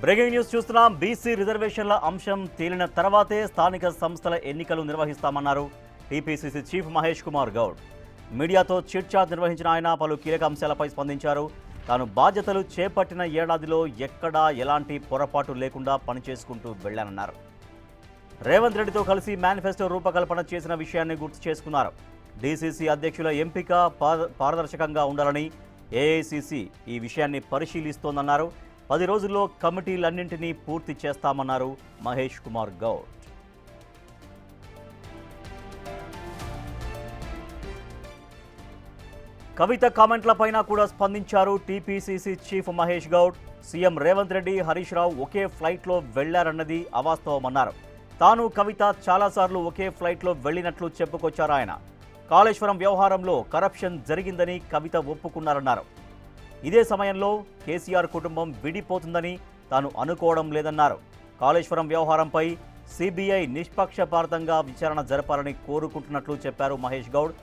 Breaking news చూస్తున్నాం. BC రిజర్వేషన్ల అంశం తేలిన తర్వాతే స్థానిక సంస్థల ఎన్నికలు నిర్వహిస్తామన్నారు టీపీసీసీ చీఫ్ మహేష్ కుమార్ గౌడ్. మీడియాతో చిట్ చాట్ నిర్వహించిన ఆయన పలు కీలక అంశాలపై స్పందించారు. తాను బాధ్యతలు చేపట్టిన ఏడాదిలో ఎక్కడా ఎలాంటి పొరపాటు లేకుండా పనిచేసుకుంటూ వెళ్లానన్నారు. రేవంత్ రెడ్డితో కలిసి మేనిఫెస్టో రూపకల్పన చేసిన విషయాన్ని గుర్తు చేసుకున్నారు. డీసీసీ అధ్యక్షుల ఎంపిక పారదర్శకంగా ఉండాలని ఏఐసీసీ ఈ విషయాన్ని పరిశీలిస్తోందన్నారు. 10 రోజుల్లో కమిటీలన్నింటినీ పూర్తి చేస్తామన్నారు మహేష్ కుమార్ గౌడ్. కవిత కామెంట్లపైన కూడా స్పందించారు TPCC chief Mahesh Goud. CM Revanth Reddy, Harish Rao ఒకే ఫ్లైట్లో వెళ్లారన్నది అవాస్తవమన్నారు. తాను కవిత చాలాసార్లు ఒకే ఫ్లైట్లో వెళ్లినట్లు చెప్పుకొచ్చారు ఆయన. కాళేశ్వరం వ్యవహారంలో కరప్షన్ జరిగిందని కవిత ఒప్పుకున్నారన్నారు. ఇదే సమయంలో కేసీఆర్ కుటుంబం విడిపోతుందని తాను అనుకోవడం లేదన్నారు. కాళేశ్వరం వ్యవహారంపై సిబిఐ నిష్పక్షపాతంగా విచారణ జరపాలని కోరుకుంటున్నట్లు చెప్పారు మహేష్ గౌడ్.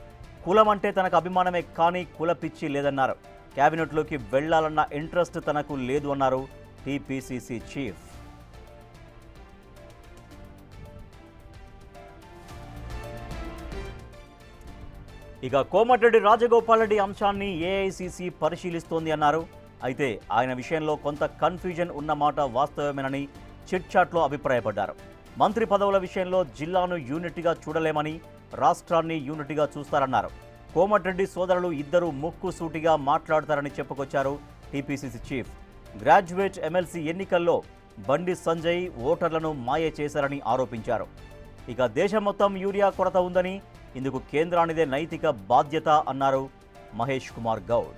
కులం అంటే తనకు అభిమానమే కానీ కుల పిచ్చి లేదన్నారు. కేబినెట్లోకి వెళ్లాలన్న ఇంట్రెస్ట్ తనకు లేదు అన్నారు టీపీసీసీ చీఫ్. ఇక కోమటిరెడ్డి రాజగోపాల్ రెడ్డి అంశాన్ని ఏఐసీసీ పరిశీలిస్తోంది అన్నారు. అయితే ఆయన విషయంలో కొంత కన్ఫ్యూజన్ ఉన్నమాట వాస్తవమేనని చిట్ చాట్లో అభిప్రాయపడ్డారు. మంత్రి పదవుల విషయంలో జిల్లాను యూనిట్గా చూడలేమని, రాష్ట్రాన్ని యూనిట్గా చూస్తారన్నారు. కోమటిరెడ్డి సోదరులు ఇద్దరు ముక్కుసూటిగా మాట్లాడతారని చెప్పుకొచ్చారు టీపీసీసీ చీఫ్. గ్రాడ్యుయేట్ ఎమ్మెల్సీ ఎన్నికల్లో బండి సంజయ్ ఓటర్లను మాయ చేశారని ఆరోపించారు. ఇక దేశం మొత్తం యూరియా కొరత ఉందని, ఇందుకు కేంద్రానిదే నైతిక బాధ్యత అన్నారు మహేష్ కుమార్ గౌడ్.